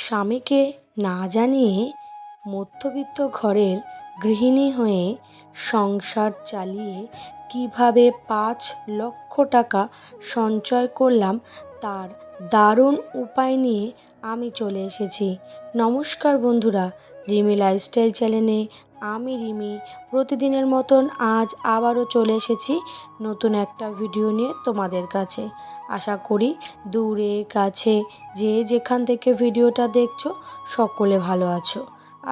স্বামীকে না জানিয়ে মধ্যবিত্ত ঘরের গৃহিণী হয়ে সংসার চালিয়ে কীভাবে ৫ লক্ষ টাকা সঞ্চয় করলাম তার দারুণ উপায় নিয়ে আমি চলে এসেছি। নমস্কার বন্ধুরা, রিমি লাইফস্টাইল চ্যানেলে আমি রিমি প্রতিদিনের মতন আজ আবারও চলে এসেছি নতুন একটা ভিডিও নিয়ে তোমাদের কাছে। আশা করি দূরে কাছে যে যেখান থেকে ভিডিওটা দেখছো সকলে ভালো আছো,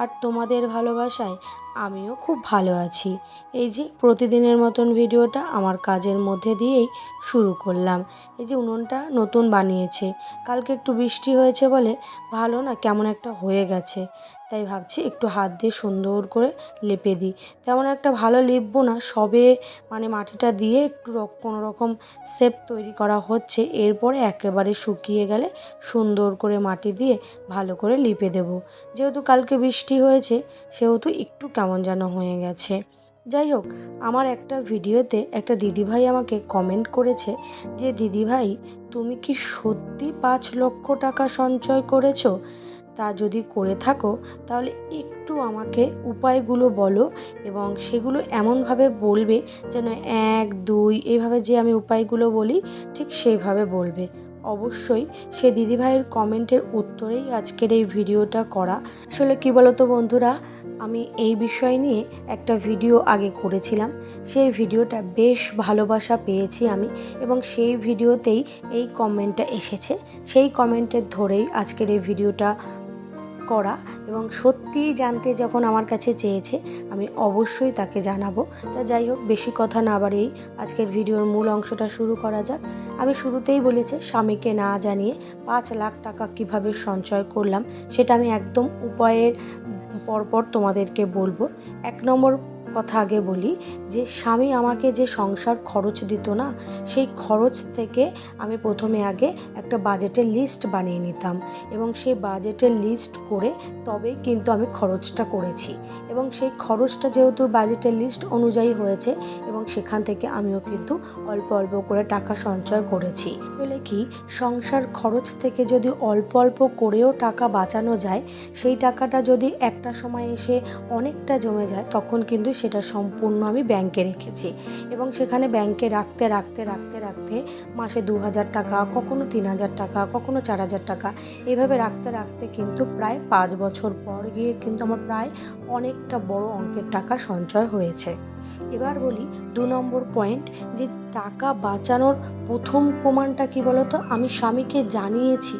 আর তোমাদের ভালোবাসায় আমিও খুব ভালো আছি। এই যে প্রতিদিনের মতন ভিডিওটা আমার কাজের মধ্যে দিয়েই শুরু করলাম। এই যে উনুনটা নতুন বানিয়েছে, কালকে একটু বৃষ্টি হয়েছে বলে ভালো না কেমন একটা হয়ে গেছে, তাই ভাবছি একটু হাত দিয়ে সুন্দর করে লেপে দিই। তেমন একটা ভালো লিপবো না, সবে মাটিটা দিয়ে একটু কোনো রকম শেপ তৈরি করা হচ্ছে, এরপরে একেবারে শুকিয়ে গেলে সুন্দর করে মাটি দিয়ে ভালো করে লিপে দেব। যেহেতু কালকে বৃষ্টি হয়েছে সেহেতু একটু কেমন যেন হয়ে গেছে। যাই হোক, আমার একটা ভিডিওতে একটা দিদিভাই আমাকে কমেন্ট করেছে যে দিদিভাই তুমি কি সত্যি ৫ লক্ষ টাকা সঞ্চয় করেছো? তা যদি করে থাকো তাহলে একটু আমাকে উপায়গুলো বলো, এবং সেগুলো এমনভাবে বলবে যেন ১ ২ এইভাবে যে আমি উপায়গুলো বলি ঠিক সেইভাবে বলবে। অবশ্যই সে দিদিভাইয়ের কমেন্টের উত্তরেই আজকের এই ভিডিওটা করা। আসলে কি বলো তো বন্ধুরা, আমি এই বিষয় নিয়ে একটা ভিডিও আগে করেছিলাম, সেই ভিডিওটা বেশ ভালোবাসা পেয়েছি আমি, এবং সেই ভিডিওতেই এই কমেন্টটা এসেছে। সেই কমেন্টের ধরেই আজকের এই ভিডিওটা করা, এবং সত্যিই জানতে যখন আমার কাছে চেয়েছে আমি অবশ্যই তাকে জানাবো। তা যাই হোক, বেশি কথা না বাড়িয়েই আজকের ভিডিওর মূল অংশটা শুরু করা যাক। আমি শুরুতেই বলেছি স্বামীকে না জানিয়ে ৫ লাখ টাকা কিভাবে সঞ্চয় করলাম সেটা আমি একদম উপায়ের পরপর তোমাদেরকে বলবো। ১ নম্বর কথা আগে বলি যে স্বামী আমাকে যে সংসার খরচ দিত না, সেই খরচ থেকে আমি প্রথমে আগে একটা বাজেটের লিস্ট বানিয়ে নিতাম, এবং সেই বাজেটের লিস্ট করে তবেই কিন্তু আমি খরচটা করেছি, এবং সেই খরচটা যেহেতু বাজেটের লিস্ট অনুযায়ী হয়েছে এবং সেখান থেকে আমিও কিন্তু অল্প অল্প করে টাকা সঞ্চয় করেছি। বলে কি, সংসার খরচ থেকে যদি অল্প অল্প করেও টাকা বাঁচানো যায়, সেই টাকাটা যদি একটা সময় এসে অনেকটা জমে যায় তখন কিন্তু সেটা সম্পূর্ণ আমি ব্যাংকে রেখেছি, এবং সেখানে ব্যাংকে রাখতে রাখতে রাখতে রাখতে মাসে ২,০০০ টাকা, কখনো ৩,০০০ টাকা, কখনো ৪,০০০ টাকা, এভাবে রাখতে রাখতে কিন্তু প্রায় ৫ বছর পর গিয়ে কিন্তু আমার প্রায় অনেকটা বড় অঙ্কের টাকা সঞ্চয় হয়েছে। এবার বলি ২ নম্বর পয়েন্ট, যে টাকা বাঁচানোর প্রথম প্রমাণটা কি বলতো, আমি স্বামীকে জানিয়েছি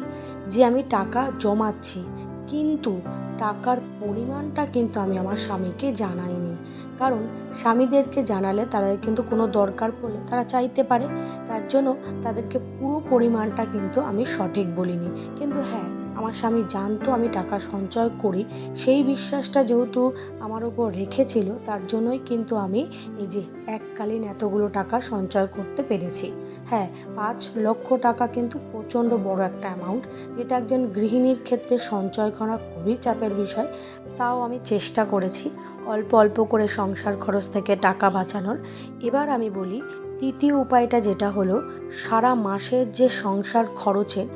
যে আমি টাকা জমাচ্ছি, কিন্তু টাকার পরিমাণটা কিন্তু আমি আমার স্বামীকে জানাইনি। কারণ স্বামীদেরকে জানালে তারা কিন্তু কোনো দরকার পড়লে তারা চাইতে পারে, তার জন্য তাদেরকে পুরো পরিমাণটা কিন্তু আমি সঠিক বলিনি। কিন্তু হ্যাঁ, আমার স্বামী জানতো আমি টাকা সঞ্চয় করি, সেই বিশ্বাসটা যেহেতু আমার উপর রেখেছিল তার জন্যই কিন্তু আমি এই যে এককালীন এতগুলো টাকা সঞ্চয় করতে পেরেছি। হ্যাঁ, ৫ লক্ষ টাকা কিন্তু প্রচণ্ড বড় একটা অ্যামাউন্ট, যেটা একজন গৃহিণীর ক্ষেত্রে সঞ্চয় করা খুবই চাপের বিষয়। তাও আমি চেষ্টা করেছি অল্প অল্প করে সংসার খরচ থেকে টাকা বাঁচানোর। এবার আমি বলি তৃতীয় উপায়টা, যেটা হলো সারা মাসের যে সংসার খরচের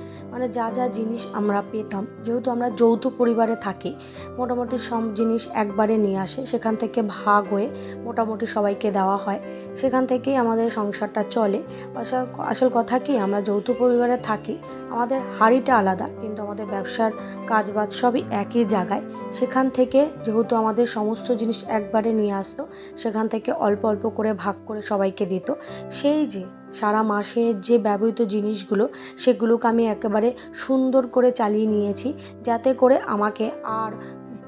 যা যা জিনিস আমরা পেতাম, যেহেতু আমরা যৌথ পরিবারে থাকি, মোটামুটি সব জিনিস একবারে নিয়ে আসে, সেখান থেকে ভাগ হয়ে মোটামুটি সবাইকে দেওয়া হয়, সেখান থেকেই আমাদের সংসারটা চলে। আসল কথা কি, আমরা যৌথ পরিবারে থাকি, আমাদের হাঁড়িটা আলাদা কিন্তু আমাদের ব্যবসার কাজবাজ সবই একই জায়গায়। সেখান থেকে যেহেতু আমাদের সমস্ত জিনিস একবারে নিয়ে আসতো, সেখান থেকে অল্প অল্প করে ভাগ করে সবাইকে দিত। সেই যে সারা মাসের যে ব্যবহৃত জিনিসগুলো, সেগুলোকে আমি একেবারে সুন্দর করে চালিয়ে নিয়েছি, যাতে করে আমাকে আর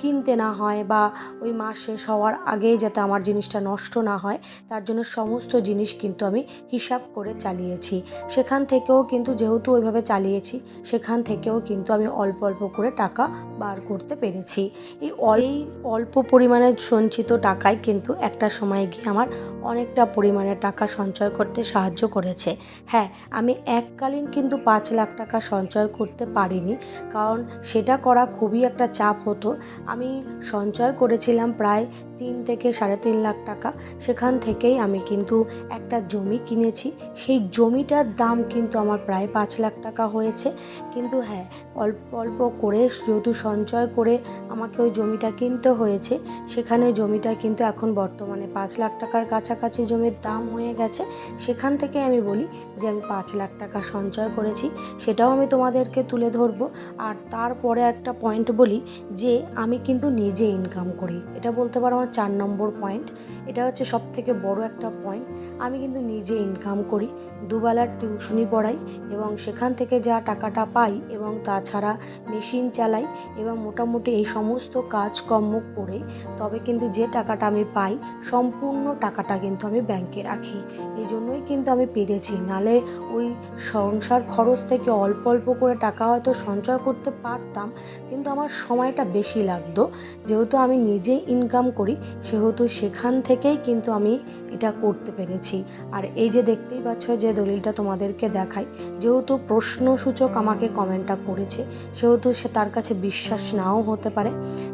কিনতে না হয়, বা ওই মাস শেষ হওয়ার আগেই যাতে আমার জিনিসটা নষ্ট না হয়, তার জন্য সমস্ত জিনিস কিন্তু আমি হিসাব করে চালিয়েছি। সেখান থেকেও কিন্তু যেহেতু ওইভাবে চালিয়েছি, সেখান থেকেও কিন্তু আমি অল্প অল্প করে টাকা বার করতে পেরেছি। এই অল্প পরিমাণে সঞ্চিত টাকায় কিন্তু একটা সময় গিয়ে আমার অনেকটা পরিমাণে টাকা সঞ্চয় করতে সাহায্য করেছে। হ্যাঁ, আমি এককালীন কিন্তু ৫ লাখ টাকা সঞ্চয় করতে পারিনি, কারণ সেটা করা খুবই একটা চাপ হতো। আমি সঞ্চয় করেছিলাম প্রায় 3 থেকে 3.5 লাখ টাকা। সেখান থেকেই আমি কিন্তু একটা জমি কিনেছি। সেই জমিটার দাম কিন্তু আমার প্রায় 5 লাখ টাকা হয়েছে। কিন্তু হ্যাঁ, অল্প অল্প করে যেহেতু সঞ্চয় করে আমাকে ওই জমিটা কিনতে হয়েছে, সেখানে জমিটা কিন্তু এখন বর্তমানে 5 লাখ টাকার কাছাকাছি জমির দাম হয়ে গেছে। সেখান থেকে আমি বলি যে আমি 5 লাখ টাকা সঞ্চয় করেছি, সেটাও আমি তোমাদেরকে তুলে ধরবো। আর তারপরে একটা পয়েন্ট বলি যে আমি কিন্তু নিজে ইনকাম করি, এটা বলতে পারো আমার 4 নম্বর পয়েন্ট। এটা হচ্ছে সবথেকে বড় একটা পয়েন্ট। আমি কিন্তু নিজে ইনকাম করি, দুবেলার টিউশনি পড়াই এবং সেখান থেকে যা টাকাটা পাই এবং তাছাড়া মেশিন চালাই এবং মোটামুটি এই সমস্ত কাজকর্ম করে তবে কিন্তু যে টাকাটা আমি পাই সম্পূর্ণ টাকাটা কিন্তু আমি ব্যাংকে রাখি। এই জন্যই কিন্তু আমি পেরেছি, নালে ওই সংসার খরচ থেকে অল্প অল্প করে টাকা হয়তো সঞ্চয় করতে পারতাম, কিন্তু আমার সময়টা বেশি লাগতো। যেহেতু আমি নিজে ইনকাম করি সেহেতু সেখান থেকেই কিন্তু আমি এটা করতে পেরেছি। আর এই যে দেখতেই পাচ্ছ যে দলিলটা তোমাদেরকে দেখাই, যেহেতু প্রশ্নসূচক আমাকে কমেন্টটা করেছে সেহেতু সে তার কাছে বিশ্বাস নাও হতে পারে।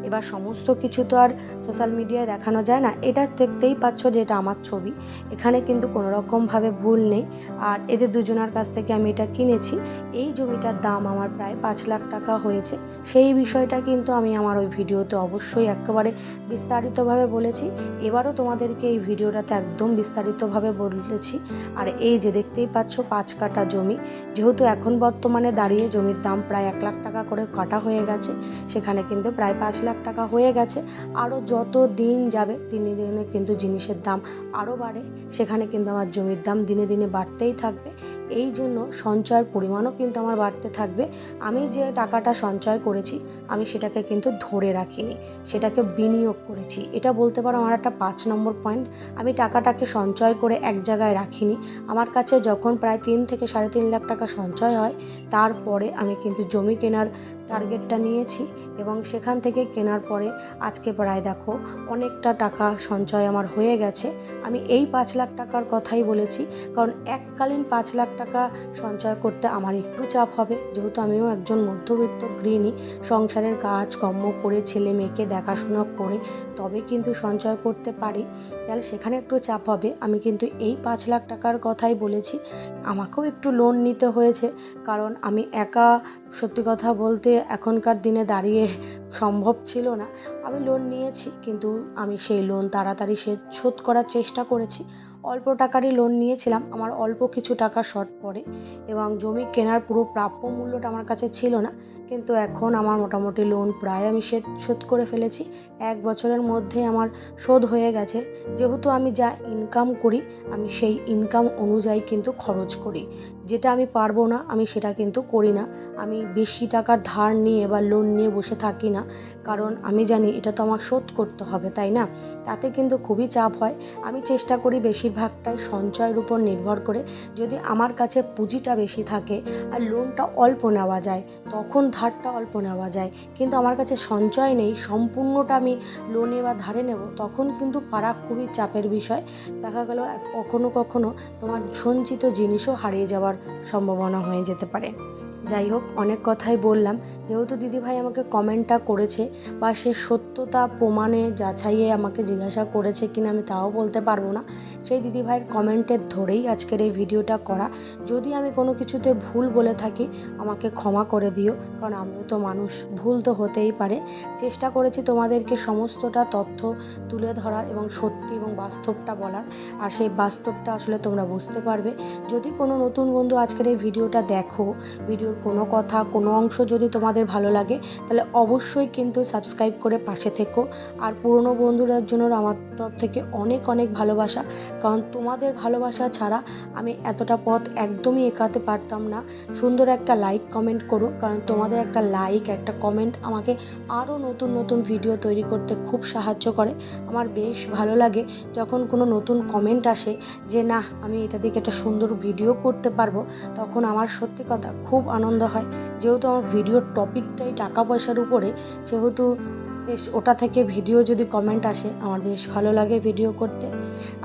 এবার সমস্ত কিছু তো আর সোশ্যাল মিডিয়ায় দেখানো যায় না। এটা দেখতেই পাচ্ছ যে এটা আমার ছবি, এখানে কিন্তু কোনো রকমভাবে ভুল নেই। আর এদের দুজনের কাছ থেকে আমি এটা কিনেছি। এই জমিটার দাম আমার প্রায় 5 লাখ টাকা হয়েছে। সেই বিষয়টা কিন্তু আমি আমার ওই ভিডিওতে অবশ্যই একেবারে বিস্তারিতভাবে বলেছি। এবারও তোমাদেরকে এই ভিডিওটাতে একদম বিস্তারিতভাবে বলেছি। আর এই যে দেখতেই পাচ্ছ 5 কাঠা জমি, যেহেতু এখন বর্তমানে দাঁড়িয়ে জমির দাম প্রায় 1 লাখ টাকা করে কাটা হয়ে গেছে, সেখানে কিন্তু প্রায় 5 লাখ টাকা হয়ে গেছে। আরও যত দিন যাবে দিনে দিনে কিন্তু জিনিসের দাম আরও বাড়ে, সেখানে কিন্তু আমার জমির দাম দিনে দিনে বাড়তেই থাকবে। এই জন্য সঞ্চয়ের পরিমাণও কিন্তু আমার বাড়তে থাকবে। আমি যে টাকাটা সঞ্চয় করেছি আমি সেটাকে কিন্তু ধরে রাখিনি, সেটাকে বিনিয়োগ করেছি। এটা বলতে পারো আমার একটা 5 নম্বর পয়েন্ট। আমি টাকাটাকে সঞ্চয় করে এক জায়গায় রাখিনি। আমার কাছে যখন প্রায় 3 থেকে 3.5 লাখ টাকা সঞ্চয় হয় তারপরে আমি কিন্তু জমি কেনার টার্গেটটা নিয়েছি এবং সেখান থেকে কেনার পরে আজকে প্রায় দেখো অনেকটা টাকা সঞ্চয় আমার হয়ে গেছে। আমি এই 5 লাখ টাকার কথাই বলেছি, কারণ এককালীন 5 লাখ টাকা সঞ্চয় করতে আমার একটু চাপ হবে, যেহেতু আমিও একজন মধ্যবিত্ত গৃহিণী, সংসারের কাজকর্ম করে ছেলে মেয়েকে দেখাশোনা করে তবে কিন্তু সঞ্চয় করতে পারি, তাহলে সেখানে একটু চাপ হবে। আমি কিন্তু এই 5 লাখ টাকার কথাই বলেছি। আমাকেও একটু লোন নিতে হয়েছে, কারণ আমি একা সত্যি কথা বলতে এখনকার দিনে দাঁড়িয়ে সম্ভব ছিল না। আমি লোন নিয়েছি, কিন্তু আমি সেই লোন তাড়াতাড়ি শোধ করার চেষ্টা করেছি। অল্প টাকারই লোন নিয়েছিলাম, আমার অল্প কিছু টাকা শর্ট পড়ে এবং জমি কেনার পুরো প্রাপ্য মূল্যটা আমার কাছে ছিল না। কিন্তু এখন আমার মোটামুটি লোন প্রায় আমি শোধ করে ফেলেছি। 1 বছরের মধ্যে আমার শোধ হয়ে গেছে। যেহেতু আমি যা ইনকাম করি আমি সেই ইনকাম অনুযায়ী কিন্তু খরচ করি, যেটা আমি পারবো না আমি সেটা কিন্তু করি না। আমি বেশি টাকার ধার নিয়ে বা লোন নিয়ে বসে থাকি না, কারণ আমি জানি এটা তো আমার শোধ করতে হবে, তাই না? তাতে কিন্তু খুবই চাপ হয়। আমি চেষ্টা করি বেশিরভাগটাই সঞ্চয়ের উপর নির্ভর করে। যদি আমার কাছে পুঁজিটা বেশি থাকে আর লোনটা অল্প নেওয়া যায় তখন ধারটা অল্প নেওয়া যায়, কিন্তু আমার কাছে সঞ্চয় নেই, সম্পূর্ণটা আমি লোনে বা ধারে নেব, তখন কিন্তু পারা খুবই চাপের বিষয়। দেখা গেল কখনো কখনো তোমার সঞ্চিত জিনিসও হারিয়ে যাওয়ার সম্ভাবনা হয়ে যেতে পারে। যাই হোক, অনেক কথাই বললাম। যেহেতু দিদিভাই আমাকে কমেন্টটা করেছে বা সে সত্যতা প্রমাণে যাচাইয়ে আমাকে জিজ্ঞাসা করেছে কিনা আমি তাও বলতে পারবো না, সেই দিদিভাইয়ের কমেন্টের ধরেই আজকের এই ভিডিওটা করা। যদি আমি কোনো কিছুতে ভুল বলে থাকি আমাকে ক্ষমা করে দিও, কারণ আমিও তো মানুষ, ভুল তো হতেই পারে। চেষ্টা করেছি তোমাদেরকে সমস্তটা তথ্য তুলে ধরার এবং সত্যি এবং বাস্তবটা বলার, আর সেই বাস্তবটা আসলে তোমরা বুঝতে পারবে। যদি কোনো নতুন বন্ধু আজকের এই ভিডিওটা দেখো, ভিডিওর কোনো কথা কোনো অংশ যদি তোমাদের ভালো লাগে তাহলে অবশ্যই কিন্তু সাবস্ক্রাইব করে পাশে থেকো। আর পুরনো বন্ধুদের জন্য আমার তরফ থেকে অনেক অনেক ভালোবাসা, কারণ তোমাদের ভালোবাসা ছাড়া আমি এতটা পথ একদমই এগোতে পারতাম না। সুন্দর একটা লাইক কমেন্ট করো, কারণ তোমাদের একটা লাইক একটা কমেন্ট আমাকে আরও নতুন নতুন ভিডিও তৈরি করতে খুব সাহায্য করে। আমার বেশ ভালো লাগে যখন কোনো নতুন কমেন্ট আসে যে না আমি এটা দিকে একটা সুন্দর ভিডিও করতে পারবো, তখন আমার সত্যি কথা খুব আনন্দ হয়। যেহেতু আমার ভিডিওর টপিকটাই টাকা পয়সার উপরে, সেহেতু বেশ ওটা থেকে ভিডিও যদি কমেন্ট আসে আমার বেশ ভালো লাগে ভিডিও করতে।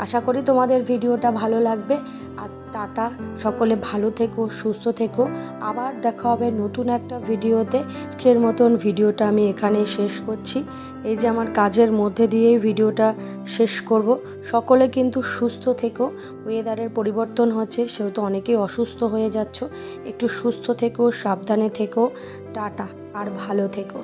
আশা করি তোমাদের ভিডিওটা ভালো লাগবে। আর টাটা, সকলে ভালো থেকো, সুস্থ থেকো। আবার দেখা হবে নতুন একটা ভিডিওতে। আজকের মতন ভিডিওটা আমি এখানেই শেষ করছি। এই যে আমার কাজের মধ্যে দিয়েই ভিডিওটা শেষ করব। সকলে কিন্তু সুস্থ থেকো। ওয়েদারের পরিবর্তন হচ্ছে, সেহেতু অনেকেই অসুস্থ হয়ে যাচ্ছ। একটু সুস্থ থেকো, সাবধানে থেকো। টাটা, আর ভালো থেকো।